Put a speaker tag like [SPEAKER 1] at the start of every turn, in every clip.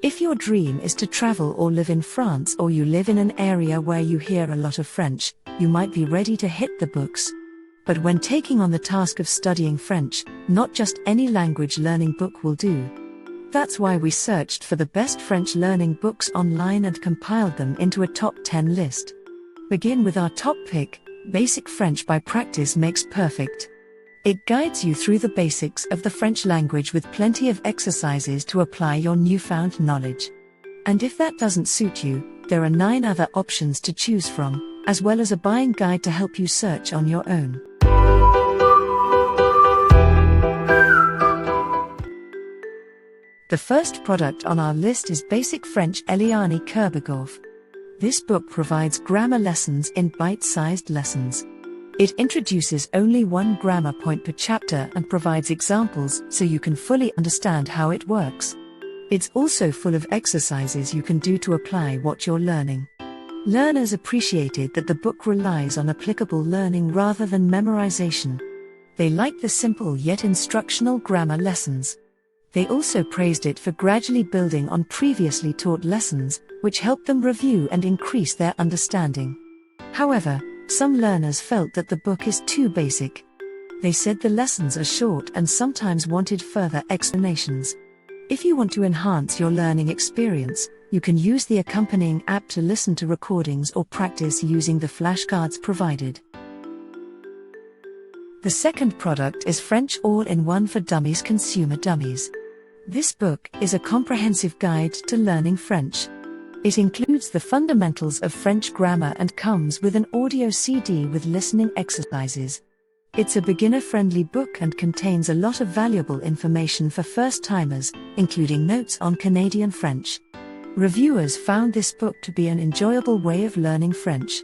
[SPEAKER 1] If your dream is to travel or live in France, or you live in an area where you hear a lot of French, you might be ready to hit the books. But when taking on the task of studying French, not just any language learning book will do. That's why we searched for the best French learning books online and compiled them into a top 10 list. Begin with our top pick, Basic French by Practice Makes Perfect. It guides you through the basics of the French language with plenty of exercises to apply your newfound knowledge. And if that doesn't suit you, there are 9 other options to choose from, as well as a buying guide to help you search on your own. The first product on our list is Basic French Eliane Kurbegov. This book provides grammar lessons in bite-sized lessons. It introduces only 1 grammar point per chapter and provides examples so you can fully understand how it works. It's also full of exercises you can do to apply what you're learning. Learners appreciated that the book relies on applicable learning rather than memorization. They liked the simple yet instructional grammar lessons. They also praised it for gradually building on previously taught lessons, which helped them review and increase their understanding. However, some learners felt that the book is too basic. They said the lessons are short and sometimes wanted further explanations. If you want to enhance your learning experience, you can use the accompanying app to listen to recordings or practice using the flashcards provided. The second product is French All-in-One for Dummies Consumer Dummies. This book is a comprehensive guide to learning French. It includes the fundamentals of French grammar and comes with an audio CD with listening exercises. It's a beginner-friendly book and contains a lot of valuable information for first-timers, including notes on Canadian French. Reviewers found this book to be an enjoyable way of learning French.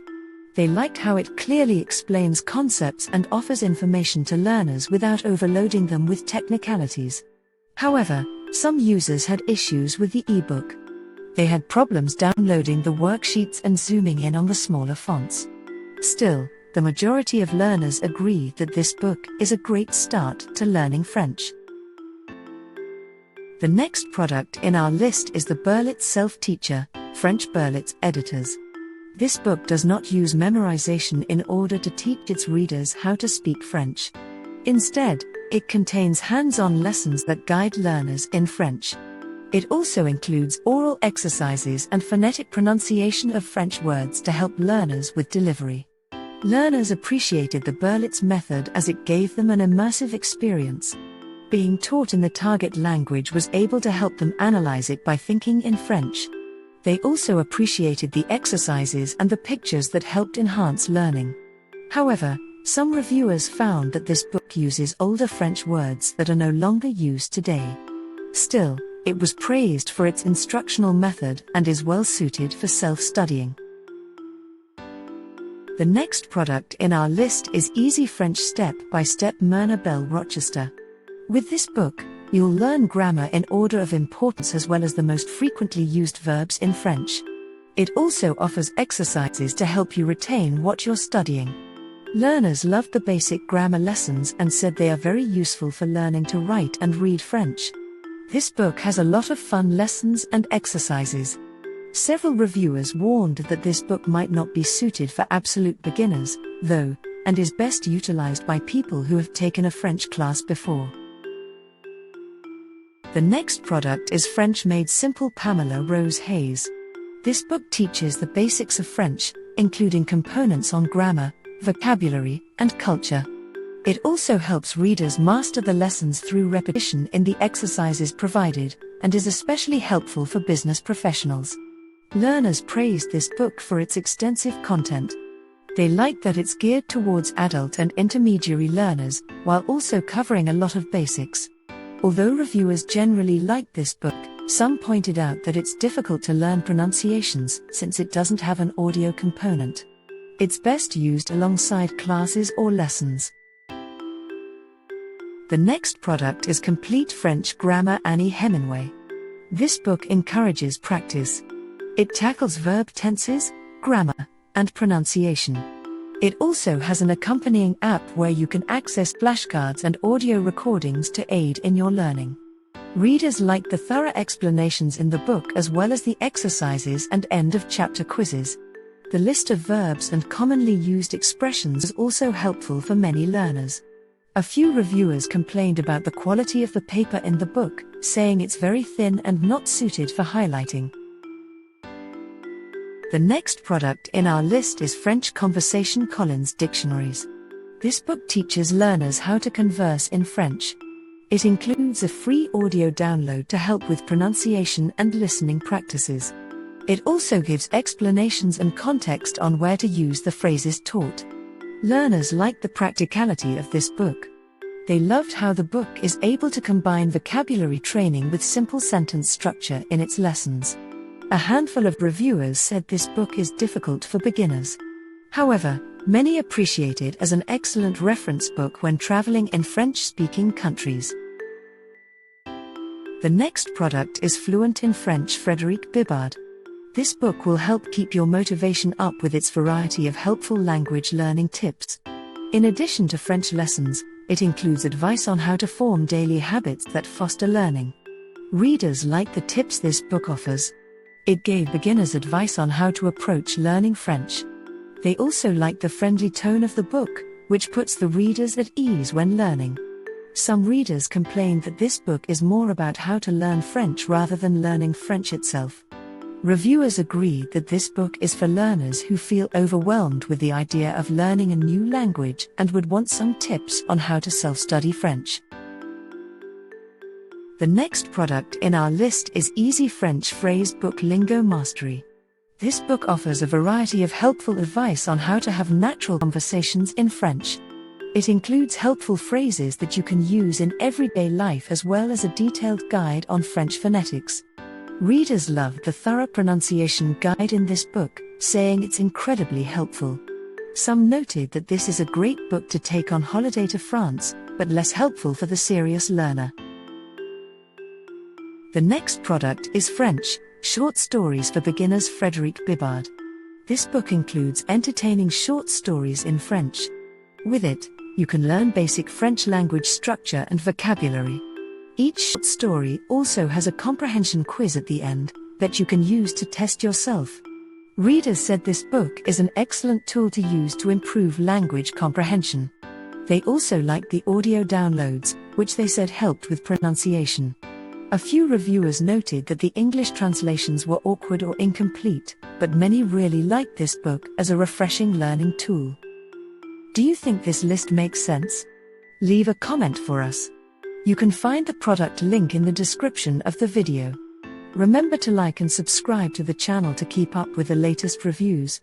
[SPEAKER 1] They liked how it clearly explains concepts and offers information to learners without overloading them with technicalities. However, some users had issues with the ebook. They had problems downloading the worksheets and zooming in on the smaller fonts. Still, the majority of learners agree that this book is a great start to learning French. The next product in our list is the Berlitz Self-Teacher, French Berlitz Editors. This book does not use memorization in order to teach its readers how to speak French. Instead, it contains hands-on lessons that guide learners in French. It also includes oral exercises and phonetic pronunciation of French words to help learners with delivery. Learners appreciated the Berlitz method as it gave them an immersive experience. Being taught in the target language was able to help them analyze it by thinking in French. They also appreciated the exercises and the pictures that helped enhance learning. However, some reviewers found that this book uses older French words that are no longer used today. Still, it was praised for its instructional method and is well suited for self-studying. The next product in our list is Easy French Step by Step Myrna Rochester. With this book, you'll learn grammar in order of importance as well as the most frequently used verbs in French. It also offers exercises to help you retain what you're studying. Learners loved the basic grammar lessons and said they are very useful for learning to write and read French. This book has a lot of fun lessons and exercises. Several reviewers warned that this book might not be suited for absolute beginners, though, and is best utilized by people who have taken a French class before. The next product is French Made Simple Pamela Rose Haze. This book teaches the basics of French, including components on grammar, vocabulary, and culture. It also helps readers master the lessons through repetition in the exercises provided, and is especially helpful for business professionals. Learners praised this book for its extensive content. They liked that it's geared towards adult and intermediary learners, while also covering a lot of basics. Although reviewers generally liked this book, some pointed out that it's difficult to learn pronunciations since it doesn't have an audio component. It's best used alongside classes or lessons. The next product is Complete French Grammar Annie Heminway. This book encourages practice. It tackles verb tenses, grammar, and pronunciation. It also has an accompanying app where you can access flashcards and audio recordings to aid in your learning. Readers liked the thorough explanations in the book as well as the exercises and end-of-chapter quizzes. The list of verbs and commonly used expressions is also helpful for many learners. A few reviewers complained about the quality of the paper in the book, saying it's very thin and not suited for highlighting. The next product in our list is French Conversation Collins Dictionaries. This book teaches learners how to converse in French. It includes a free audio download to help with pronunciation and listening practices. It also gives explanations and context on where to use the phrases taught. Learners liked the practicality of this book. They loved how the book is able to combine vocabulary training with simple sentence structure in its lessons. A handful of reviewers said this book is difficult for beginners. However, many appreciate it as an excellent reference book when traveling in French-speaking countries. The next product is Fluent in French Frederic Bibard. This book will help keep your motivation up with its variety of helpful language learning tips. In addition to French lessons, it includes advice on how to form daily habits that foster learning. Readers like the tips this book offers. It gave beginners advice on how to approach learning French. They also liked the friendly tone of the book, which puts the readers at ease when learning. Some readers complained that this book is more about how to learn French rather than learning French itself. Reviewers agreed that this book is for learners who feel overwhelmed with the idea of learning a new language and would want some tips on how to self-study French. The next product in our list is Easy French Phrase Book Lingo Mastery. This book offers a variety of helpful advice on how to have natural conversations in French. It includes helpful phrases that you can use in everyday life as well as a detailed guide on French phonetics. Readers loved the thorough pronunciation guide in this book, saying it's incredibly helpful. Some noted that this is a great book to take on holiday to France, but less helpful for the serious learner. The next product is French Short Stories for Beginners Frederic Bibard. This book includes entertaining short stories in French. With it, you can learn basic French language structure and vocabulary. Each short story also has a comprehension quiz at the end that you can use to test yourself. Readers said this book is an excellent tool to use to improve language comprehension. They also liked the audio downloads, which they said helped with pronunciation. A few reviewers noted that the English translations were awkward or incomplete, but many really liked this book as a refreshing learning tool. Do you think this list makes sense? Leave a comment for us. You can find the product link in the description of the video. Remember to like and subscribe to the channel to keep up with the latest reviews.